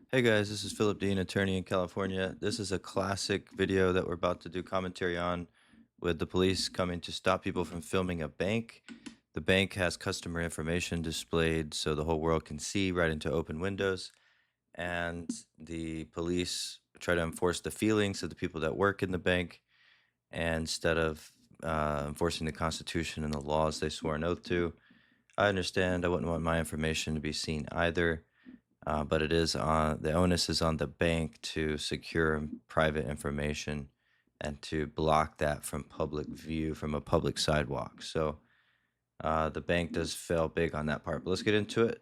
Hey guys, this is Philip Dean, attorney in California. This is a classic video that we're about to do commentary on with the police coming to stop people from filming a bank. The bank has customer information displayed so the whole world can see right into open windows. And the police try to enforce the feelings of the people that work in the bank. And instead of enforcing the Constitution and the laws they swore an oath to, I understand I wouldn't want my information to be seen either. But it is on the onus is on the bank to secure private information and to block that from public view from a public sidewalk. So the bank does fail big on that part. But let's get into it.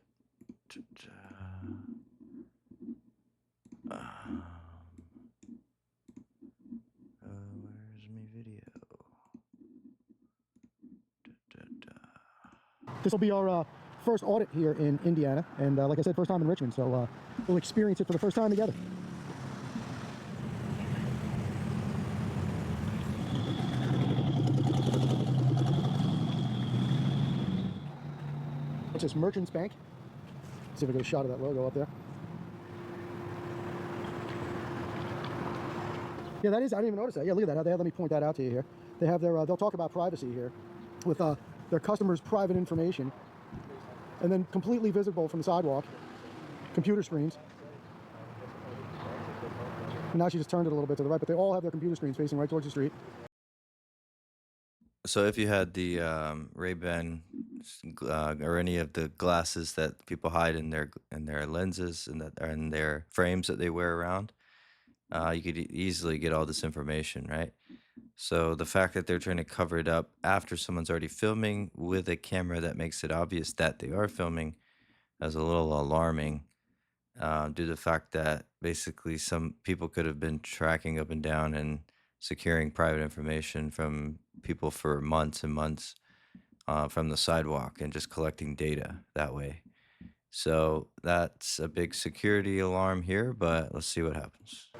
Where's my video? This will be our first audit here in Indiana, and like I said, first time in Richmond, so we'll experience it for the first time together. What's this, Merchants Bank? Let's see if we get a shot of that logo up there. Yeah, that is, I didn't even notice that. Yeah, look at that. Let me point that out to you here. They have their, they'll talk about privacy here with their customers' private information, and then completely visible from the sidewalk, computer screens. And now she just turned it a little bit to the right, but they all have their computer screens facing right towards the street. So if you had the Ray-Ban or any of the glasses that people hide in their lenses and that are in their frames that they wear around, you could easily get all this information, right? So the fact that they're trying to cover it up after someone's already filming with a camera that makes it obvious that they are filming is a little alarming, due to the fact that basically some people could have been tracking up and down and securing private information from people for months and months from the sidewalk and just collecting data that way. So that's a big security alarm here, but let's see what happens.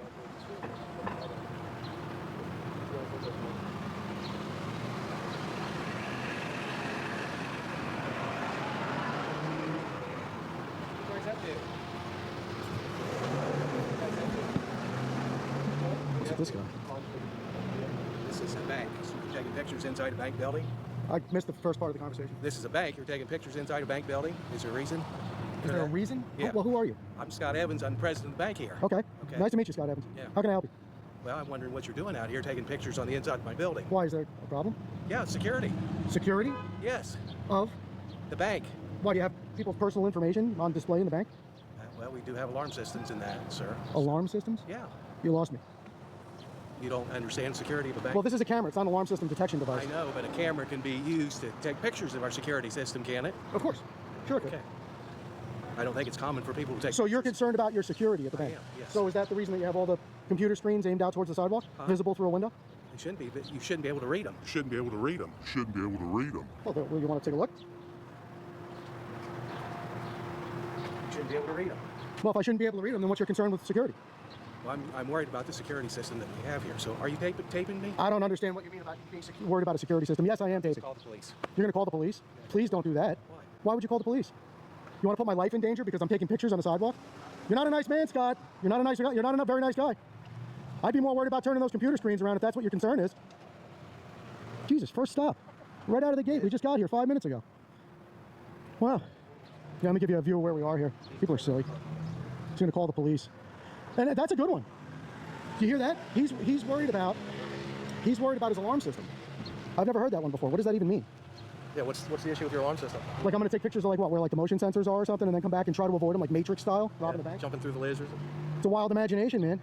What's with this guy? This is a bank. So you're taking pictures inside a bank building? I missed the first part of the conversation. This is a bank. You're taking pictures inside a bank building? Is there a reason? Is there a reason? Yeah. Well, who are you? I'm Scott Evans. I'm the president of the bank here. Okay. Okay. Nice to meet you, Scott Evans. Yeah. How can I help you? Well, I'm wondering what you're doing out here taking pictures on the inside of my building. Why, is there a problem? Yeah, security. Security? Yes. Of? The bank. Why, do you have people's personal information on display in the bank? Well, we do have alarm systems in that, sir. Alarm systems? Yeah. You lost me. You don't understand security of a bank? Well, this is a camera. It's not an alarm system detection device. I know, but a camera can be used to take pictures of our security system, can it? Of course. Sure it could. Okay. I don't think it's common for people to take So you're pictures. concerned about your security at the bank? am, yes. So is that the reason that you have all the computer screens aimed out towards the sidewalk? Visible through a window? They shouldn't be, but you shouldn't be able to read them. Shouldn't be able to read them. Shouldn't be able to read them. Well, you want to take a look? You shouldn't be able to read them. Well, if I shouldn't be able to read them, then what's your concern with security? Well, I'm worried about the security system that we have here. So are you taping me? I don't understand what you mean about being worried about a security system. Yes, I am taping. Call the police. You're going to call the police? Please don't do that. Why? Why would you call the police? You want to put my life in danger because I'm taking pictures on the sidewalk? You're not a nice man, Scott. You're not a nice guy. You're not a very nice guy. I'd be more worried about turning those computer screens around if that's what your concern is. Jesus, first stop. Right out of the gate. We just got here 5 minutes ago. Wow. Yeah, let me give you a view of where we are here. People are silly. He's going to call the police. And that's a good one. Do you hear that? He's worried about his alarm system. I've never heard that one before. What does that even mean? Yeah, what's the issue with your alarm system? Like I'm going to take pictures of like what, where like the motion sensors are or something, and then come back and try to avoid them like Matrix style, robbing the bank? Jumping through the lasers? It's a wild imagination, man.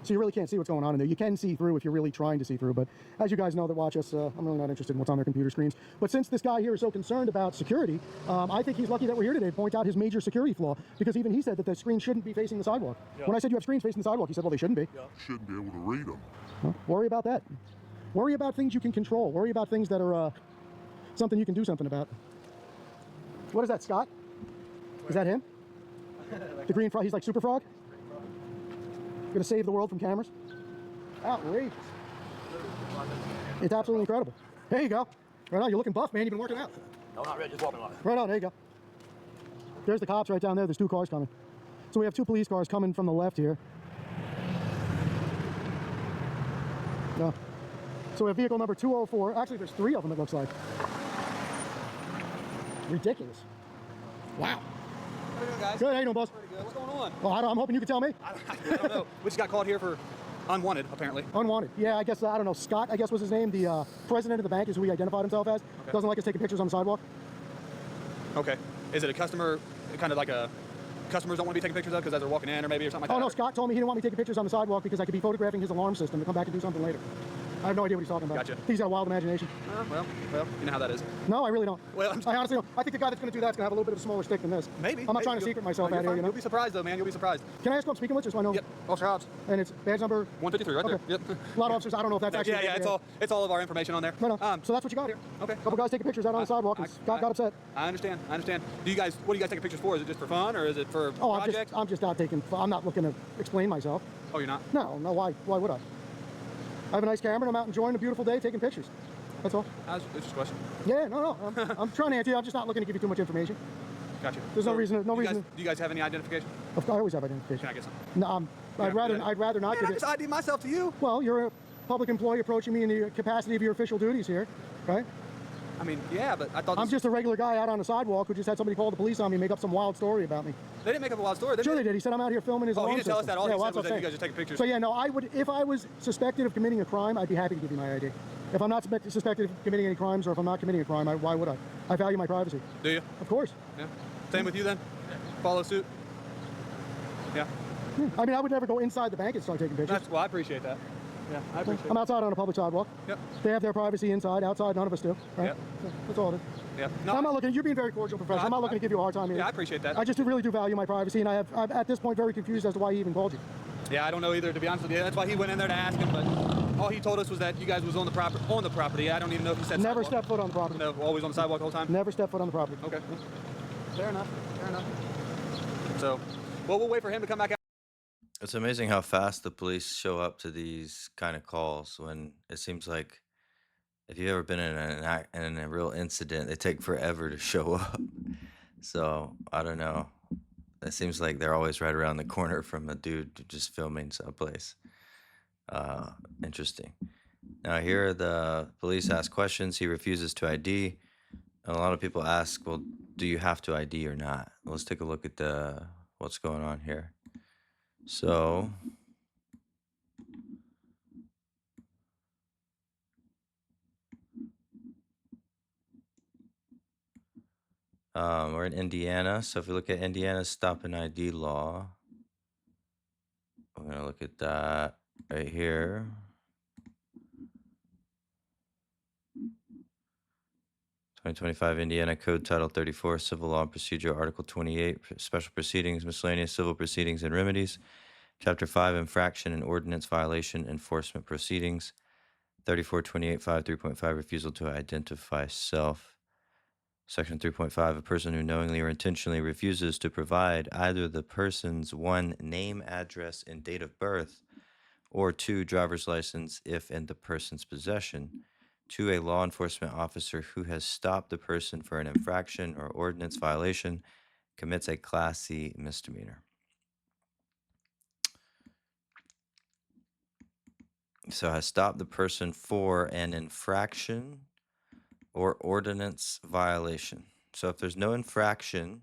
So you really can't see what's going on in there. You can see through if you're really trying to see through, but as you guys know that watch us, I'm really not interested in what's on their computer screens. But since this guy here is so concerned about security, I think he's lucky that we're here today to point out his major security flaw, because even he said that the screen shouldn't be facing the sidewalk. Yeah. When I said you have screens facing the sidewalk, he said, well, they shouldn't be. Yeah. Shouldn't be able to read them. Well, worry about that. Worry about things you can control. Worry about things that are something you can do something about. What is that, Scott? Is that him? The green frog? He's like Super Frog? Gonna save the world from cameras? Outrageous. It's absolutely incredible. There you go. Right on, you're looking buff, man. You've been working out. No, not really, just walking along. Right on, there you go. There's the cops right down there. There's 2 cars coming. So we have two police cars coming from the left here. No. So we have vehicle number 204. Actually, there's 3 of them, it looks like. Ridiculous. Wow. How you doing, guys? Good, how you doing, boss? Pretty good. What's going on? Well, I'm hoping you can tell me. I don't know. We just got called here for unwanted, apparently. Unwanted. Yeah, I guess, I don't know, Scott, I guess was his name. The president of the bank is who he identified himself as. Okay. Doesn't like us taking pictures on the sidewalk. Okay. Is it a customer, kind of like a customers don't want to be taking pictures of because as they're walking in or maybe or something like Oh, that? no, Scott told me he didn't want me taking pictures on the sidewalk because I could be photographing his alarm system to come back and do something later. I have no idea what he's talking about. Gotcha. He's got a wild imagination. Well, you know how that is. No, I really don't. Well, I honestly don't. I think the guy that's going to do that's going to have a little bit of a smaller stick than this. Maybe. I'm not trying to secret myself out here, you know. You'll be surprised, though, man. You'll be surprised. Can I ask who I'm speaking with just so I know? Yep. Officer Hobbs. And it's badge number? 153, right Okay. there. Yep. A lot of officers, I don't know if that's actually... Yeah, it's all of our information on there. No. So that's what you got here. Okay. A couple guys taking pictures out on the sidewalk and Scott got upset. I understand. What do you guys taking pictures for? Is it just for fun or is it for Oh, projects? I'm just not taking... I'm not looking to explain myself. Oh, you're not? No, why would I? I have a nice camera and I'm out enjoying a beautiful day taking pictures. That's all. It's just a question. Yeah, no. I'm trying to answer you. I'm just not looking to give you too much information. Gotcha. There's no reason. Do you guys have any identification? I always have identification. Can I get some? No, I'd rather not Man, give I it. just ID myself to you. Well, you're a public employee approaching me in the capacity of your official duties here, right? I mean, yeah, but I thought I'm just a regular guy out on the sidewalk who just had somebody call the police on me and make up some wild story about me. They didn't make up a wild story. Sure they did. He said I'm out here filming his Oh, alarm he didn't tell us system. that. All Yeah, he well, said was that's that what you I'm guys are taking pictures. So yeah, no, I would, if I was suspected of committing a crime, I'd be happy to give you my ID. If I'm not suspected of committing any crimes, or if I'm not committing a crime, why would I? I value my privacy. Do you? Of course. Yeah. Same with you then? Follow suit? Yeah. I mean, I would never go inside the bank and start taking pictures. Well, I appreciate that. Yeah, I appreciate I'm it. outside on a public sidewalk. Yep. They have their privacy inside. Outside, none of us do. Right? Yep. So that's all it is. Yeah. I'm not looking. You're being very cordial, professor. I'm not looking to give you a hard time here. Yeah, I appreciate that. I just really do value my privacy, and I'm at this point very confused as to why he even called you. Yeah, I don't know either, to be honest with you. That's why he went in there to ask him, but all he told us was that you guys was on the property. I don't even know if he said Never sidewalk. step foot on the property. No, always on the sidewalk the whole time? Never step foot on the property. Okay. Fair enough. So, well, we'll wait for him to come back out. It's amazing how fast the police show up to these kind of calls when it seems like if you've ever been in a real incident, they take forever to show up. So I don't know. It seems like they're always right around the corner from a dude just filming someplace. Interesting. Now here the police ask questions. He refuses to ID. And a lot of people ask, well, do you have to ID or not? Let's take a look at what's going on here. So we're in Indiana. So if we look at Indiana's stop and ID law, we're going to look at that right here. "2025 Indiana Code Title 34, Civil Law and Procedure, Article 28, Special Proceedings, Miscellaneous Civil Proceedings and Remedies. Chapter 5, Infraction and Ordinance Violation Enforcement Proceedings. 3428.5, 3.5, Refusal to Identify Self. Section 3.5, a person who knowingly or intentionally refuses to provide either the person's 1, name, address, and date of birth, or 2, driver's license if in the person's possession, to a law enforcement officer who has stopped the person for an infraction or ordinance violation, commits a Class C misdemeanor." So has stopped the person for an infraction or ordinance violation. So if there's no infraction,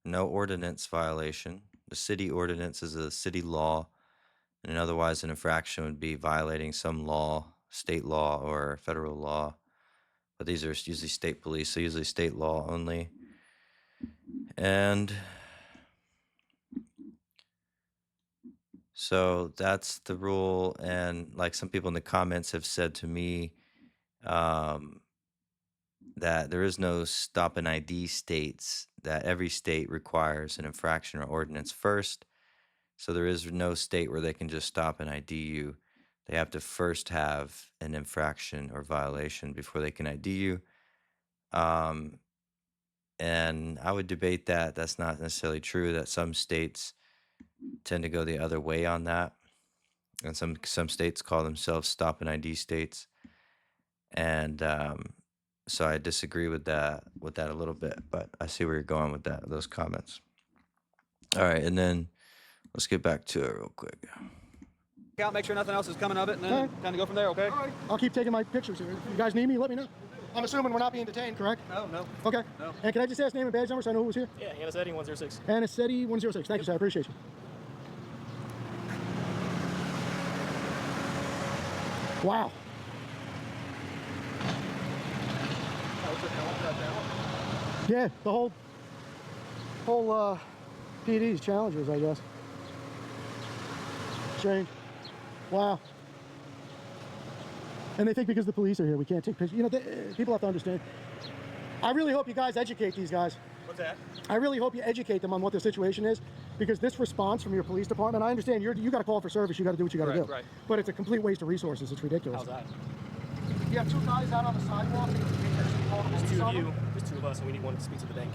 no ordinance violation, the city ordinance is a city law, and otherwise an infraction would be violating some law, state law or federal law. But these are usually state police, so usually state law only. And so that's the rule. And like some people in the comments have said to me, that there is no stop and ID states, that every state requires an infraction or ordinance first. So there is no state where they can just stop and ID you. They have to first have an infraction or violation before they can ID you. And I would debate that. That's not necessarily true, that some states tend to go the other way on that. And some states call themselves stop and ID states. And so I disagree with that a little bit, but I see where you're going with those comments. All right, and then let's get back to it real quick. Out, make sure nothing else is coming of it, and then Okay. kind of go from there, okay? All right. I'll keep taking my pictures here. If you guys need me, let me know. I'm assuming we're not being detained, correct? No. Okay. No. And can I just ask name and badge number so I know who was here? Yeah, Anasetti 106. Anasetti 106. Thank you, sir. I appreciate you. Wow. Yeah, the whole PD's challengers, I guess. Strange. Wow. And they think because the police are here, we can't take pictures. You know, people have to understand. I really hope you guys educate these guys. What's that? I really hope you educate them on what the situation is, because this response from your police department, I understand you got to call for service, you got to do what you got to do. Right. But it's a complete waste of resources. It's ridiculous. How's that? You have two guys out on the sidewalk. There's two of you. There's two of us, and we need one to speak to the bank.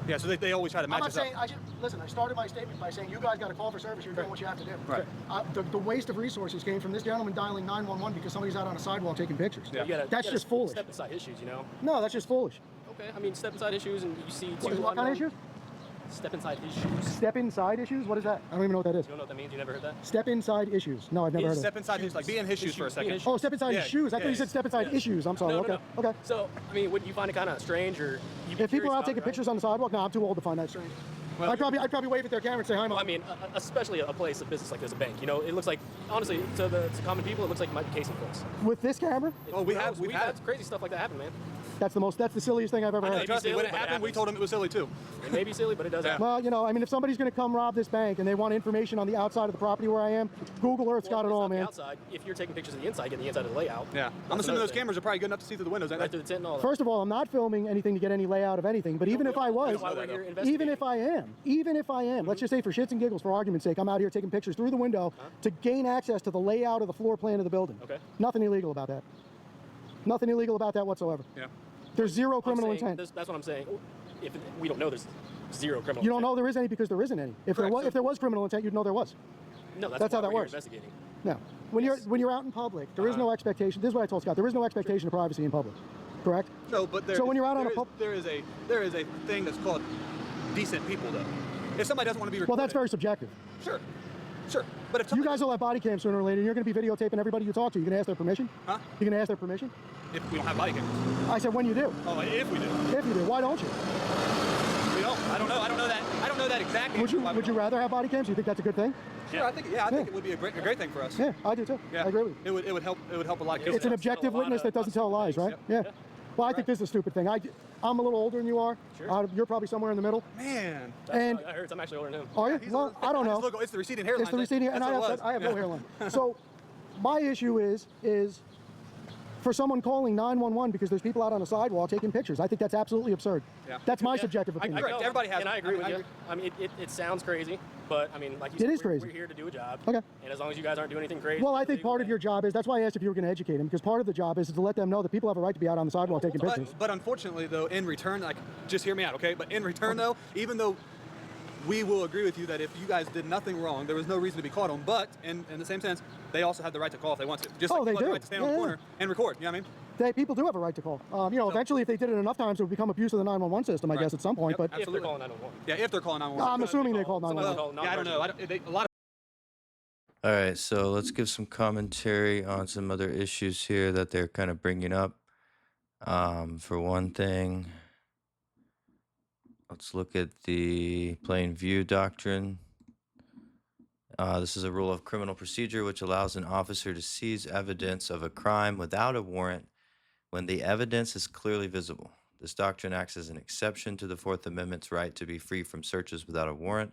Yeah, so they always try to I'm match not us up. saying, listen, I started my statement by saying you guys got to call for service. You're doing what you have to do. Right. The waste of resources came from this gentleman dialing 911 because somebody's out on a sidewalk taking pictures. Yeah. That's just foolish. Step inside issues, you know? No, that's just foolish. Okay, I mean, step inside issues, and you see two. What kind of issues? Step inside issues. Step inside issues? What is that? I don't even know what that is. You don't know what that means? You never heard that? Step inside issues. No, I've never heard of Step it. inside his, like, be in his shoes for a second. Oh, step inside his Yeah, shoes. I thought yeah, you said yeah. step inside issues. I'm sorry. No, okay. no, no. Okay. So, I mean, wouldn't you find it kind of strange, or you'd be If people curious are out about taking it, right? pictures on the sidewalk, no, I'm too old to find that strange. Well, I'd probably wave at their camera and say hi, Well, Mom. I mean, especially a place, a business like this, a bank. You know, it looks like, honestly, to common people, it looks like it might be casing folks. With this camera, Oh, we've had crazy stuff like that happen, man. that's the silliest thing I've ever I know, heard. trust me, when silly, it but it happened, we happens. told him it was silly too. It may be silly, but it does happen. Well, you know, I mean, if somebody's going to come rob this bank and they want information on the outside of the property where I am, Google Earth's got it it's all, not the man. outside. If you're taking pictures of the inside, get the inside of the layout. Yeah. I'm That's assuming another those thing. cameras are probably good enough to see through the windows. Right through the tent and all that. First of all, I'm not filming anything to get any layout of anything, but even if I was, That's why we're here even investigating. if I am, let's just say for shits and giggles, for argument's sake, I'm out here taking pictures through the window to gain access to the layout of the floor plan of the building. Okay. Nothing illegal about that. Nothing illegal about that whatsoever. Yeah. There's zero I'm criminal saying- intent. That's what I'm saying. If we don't know, there's zero criminal. You don't intent. know there is any because there isn't any. If Correct. there was criminal intent, you'd know there was. No, That's how why that we're here works. Investigating. No. When you're out in public, there is no expectation. This is what I told Scott. There is no expectation of privacy in public. Correct? No, but So when you're out on a there is a thing that's called decent people though. If somebody doesn't want to be recorded, Well, that's very subjective. sure. But if You somebody guys will have body cams sooner or later, and you're going to be videotaping everybody you talk to. You going to ask their permission? Huh? You going to ask their permission? if we don't have body cameras. I said when you do. Oh, if we do, If you do, why don't you? we don't. I don't know. I don't know that exactly. Would you why we Would you don't. rather have body cams? Do you think that's a good thing? Sure. I think it would be a great thing for us. Yeah, I do too. Yeah. I agree with you. It would help a lot. It's an objective a lot witness of that doesn't tell lies, right? Yep. Yeah. Well, I think this is a stupid thing. I'm a little older than you are. Sure. You're probably somewhere in the middle. Man. And I heard I'm actually older than him. are you? Well, I don't know. It's the receding hairline. It's the receding, and I have no hairline. So, my issue is for someone calling 911 because there's people out on the sidewalk taking pictures. I think that's absolutely absurd. Yeah. That's my Yeah. subjective opinion. Correct. Everybody has And it. I agree with I you. agree. I mean, it sounds crazy, but I mean, like you It said, is crazy. we're here to do a job. Okay. And as long as you guys aren't doing anything crazy. Well, I think illegal, part of then- your job is, that's why I asked if you were going to educate them, because part of the job is to let them know that people have a right to be out on the sidewalk taking pictures. But unfortunately, though, in return, like, just hear me out, okay? But in return, though, even though we will agree with you that if you guys did nothing wrong, there was no reason to be caught on. But in the same sense, they also have the right to call if they want to. Just Oh, like they people have the do. right to stand on Yeah, the yeah. corner and record. You know what I mean? People do have a right to call. Eventually, if they did it enough times, it would become abuse of the 911 system, I Right. guess, at some point. Yep. But If Absolutely. they're calling 911. Yeah, if they're calling 911. I'm assuming they called Some of them 911. call Yeah, I don't know. A lot of All right, so let's give some commentary on some other issues here that they're kind of bringing up. For one thing, let's look at the plain view doctrine. This is a rule of criminal procedure which allows an officer to seize evidence of a crime without a warrant when the evidence is clearly visible. This doctrine acts as an exception to the Fourth Amendment's right to be free from searches without a warrant,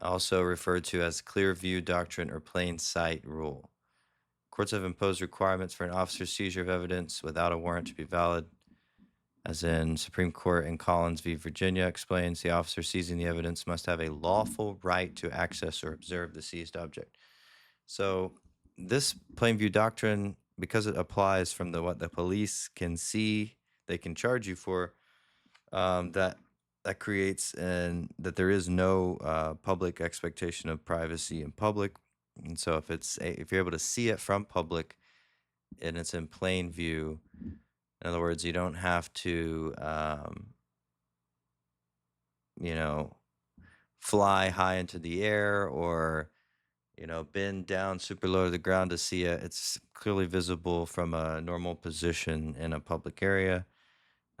also referred to as clear view doctrine or plain sight rule. Courts have imposed requirements for an officer's seizure of evidence without a warrant to be valid. As in Supreme Court in Collins v. Virginia explains, the officer seizing the evidence must have a lawful right to access or observe the seized object. So this plain view doctrine, because it applies from what the police can see, they can charge you for, that creates that there is no public expectation of privacy in public. And so if you're able to see it from public and it's in plain view, in other words, you don't have to, fly high into the air or bend down super low to the ground to see it. It's clearly visible from a normal position in a public area.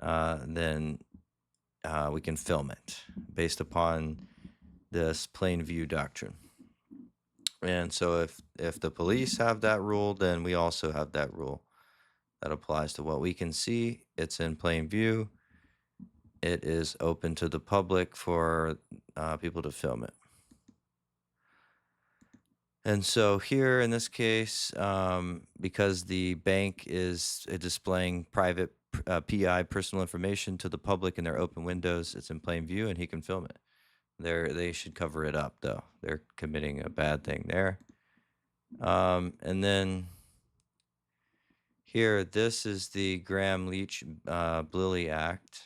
Then we can film it based upon this plain view doctrine. And so if the police have that rule, then we also have that rule that applies to what we can see. It's in plain view. It is open to the public for people to film it. And so here in this case, because the bank is displaying private PI personal information to the public in their open windows, it's in plain view and he can film it. They should cover it up though. They're committing a bad thing there. And then here, this is the Graham-Leach-Bliley Act.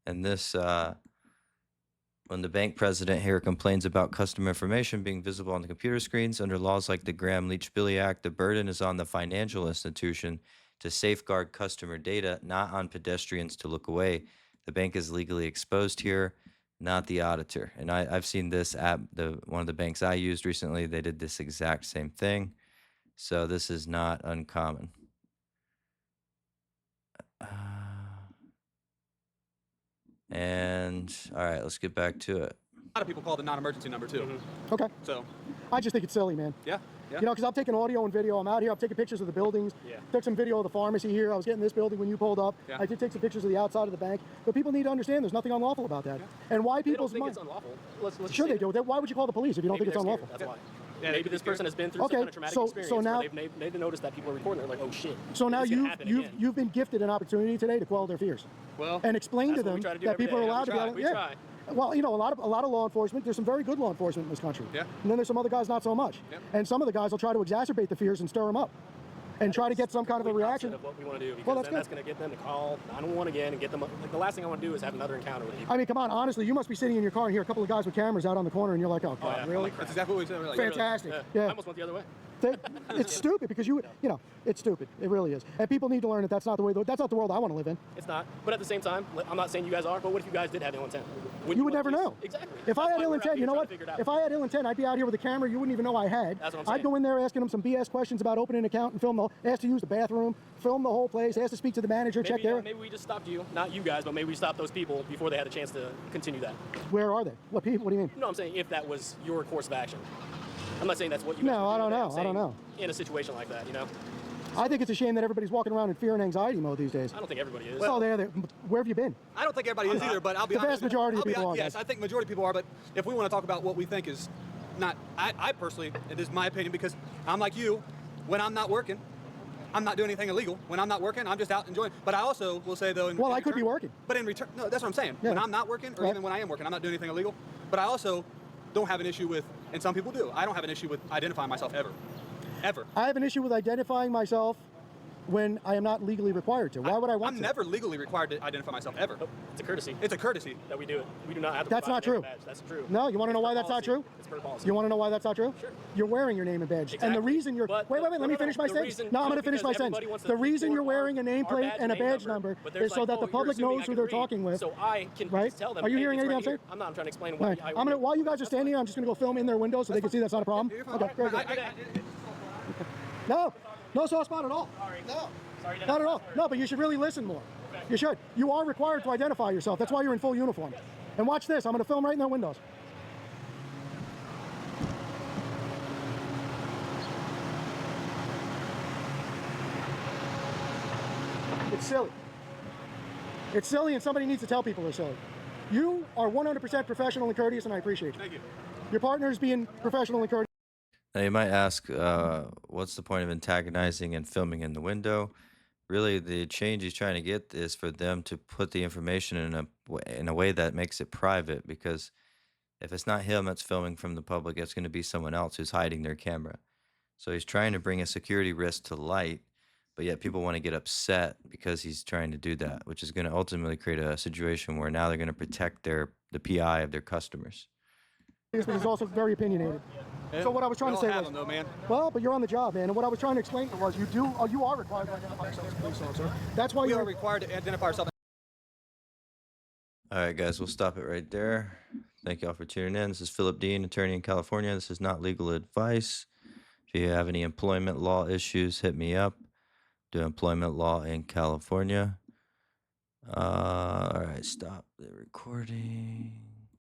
And this, when the bank president here complains about customer information being visible on the computer screens under laws like the Graham-Leach-Bliley Act, the burden is on the financial institution to safeguard customer data, not on pedestrians to look away. The bank is legally exposed here, not the auditor. And I've seen this at one of the banks I used recently. They did this exact same thing. So this is not uncommon. And all right, let's get back to it. A lot of people call the non-emergency number too. Okay. So I just think it's silly, man. yeah. Because I'm taking audio and video. I'm out here. I'm taking pictures of the buildings. Yeah. Took some video of the pharmacy here. I was getting this building when you pulled up. Yeah. I did take some pictures of the outside of the bank. But people need to understand there's nothing unlawful about that. And why They don't people's think mind. it's unlawful. Let's Sure say they do. Why would you call the police if you don't maybe think it's they're unlawful? scared, That's why. Yeah, Maybe this person has been through some kind of traumatic experience. So now they've noticed that people are recording. They're like, oh shit. So now it's gonna happen again. you've been gifted an opportunity today to quell their fears well, and explain to That's what them we try to do that every people day. are allowed to be We able try. to. We try. Well, a lot of law enforcement. There's some very good law enforcement in this country. Yeah. And then there's some other guys not so much. Yep. And some of the guys will try to exacerbate the fears and stir them up, and try to get some kind of a Complete reaction. opposite of what we want to do, because Well, that's then good. that's going to get them to call 911 again and get them. Like the last thing I want to do is have another encounter with you. I mean, come on, honestly, you must be sitting in your car and hear a couple of guys with cameras out on the corner, and you're like, oh, God, yeah. really? that's exactly what we said. We're like, Fantastic. I Yeah. almost went the other way. It's stupid because it's stupid. It really is. And people need to learn that that's not the world I want to live in. It's not. But at the same time, I'm not saying you guys are. But what if you guys did have ill intent? You would never know. Exactly. If I That's had why ill we're out intent, here you know trying what? to figure it out. If I had ill intent, I'd be out here with a camera you wouldn't even know I had. That's what I'm I'd saying. go in there asking them some BS questions about opening an account and film ask to use the bathroom, film the whole place, ask to speak to the manager, check Maybe, their. maybe we just stopped you, not you guys, but maybe we stopped those people before they had a chance to continue that. Where are they? What people? What do you mean? No, I'm saying if that was your course of action. I'm not saying that's what you. No, guys would I do, don't but I'm know. I don't saying know. In a situation like that, I think it's a shame that everybody's walking around in fear and anxiety mode these days. I don't think everybody is. Well, where have you been? I don't think everybody is either, but I'll be The vast honest. majority of I'll be people honest, are, Yes, guys. I think majority of people are, but if we want to talk about what we think is not, I personally, it is my opinion, because I'm like you, when I'm not working, I'm not doing anything illegal. When I'm not working, I'm just out enjoying. But I also will say though, Well, I could be working. But in return, no, that's what I'm saying. Yeah. When I'm not working, or Right. even when I am working, I'm not doing anything illegal. But I also don't have an issue with, and some people do. I don't have an issue with identifying myself ever. I have an issue with identifying myself when I am not legally required to. Why would I want I'm to? never legally required to identify myself ever. Nope, it's a courtesy It's a courtesy. that we do it. We do not have to. That's provide not a name true. and badge. That's true. No, you want to know It's why per that's not policy. true? It's per policy. You want to know why that's not true? Sure. You're wearing your name and badge. And the Exactly. reason you're But wait, let me no, finish my the sentence. reason- No, I'm no, going to finish my because sentence. everybody wants to The think reason for you're wearing a our nameplate badge and a name badge number, number but there's is so like, that the oh, you're public assuming knows I who can they're read. talking with. So I can Right? just tell them. Are you hey, hearing it's anything right I'm saying? here. I'm not. I'm trying to explain Right. why. I'm gonna while you guys are standing here, I'm just gonna go film in their windows so they can see that's not a problem. You're fine. Okay, very good. No soft spot at all. No. Sorry, Not at all. No, but you should really listen more. You should. You are required to identify yourself. That's why you're in full uniform. And watch this. I'm going to film right in their windows. It's silly. It's silly, and somebody needs to tell people they're silly. You are 100% professional and courteous, and I appreciate it. Thank you. Your partner is being professional and courteous. Now you might ask, what's the point of antagonizing and filming in the window? Really, the change he's trying to get is for them to put the information in a way that makes it private. Because if it's not him that's filming from the public, it's going to be someone else who's hiding their camera. So he's trying to bring a security risk to light, but yet people want to get upset because he's trying to do that, which is going to ultimately create a situation where now they're going to protect the PI of their customers. but he's also very opinionated. So what I was trying to say was, though, man. well, but you're on the job, man. And what I was trying to explain was, you are required to identify yourself as a police officer. That's why We you're are required to identify ourselves. All right, guys, we'll stop it right there. Thank y'all for tuning in. This is Philip Dean, attorney in California. This is not legal advice. If you have any employment law issues, hit me up. Do employment law in California. All right, stop the recording.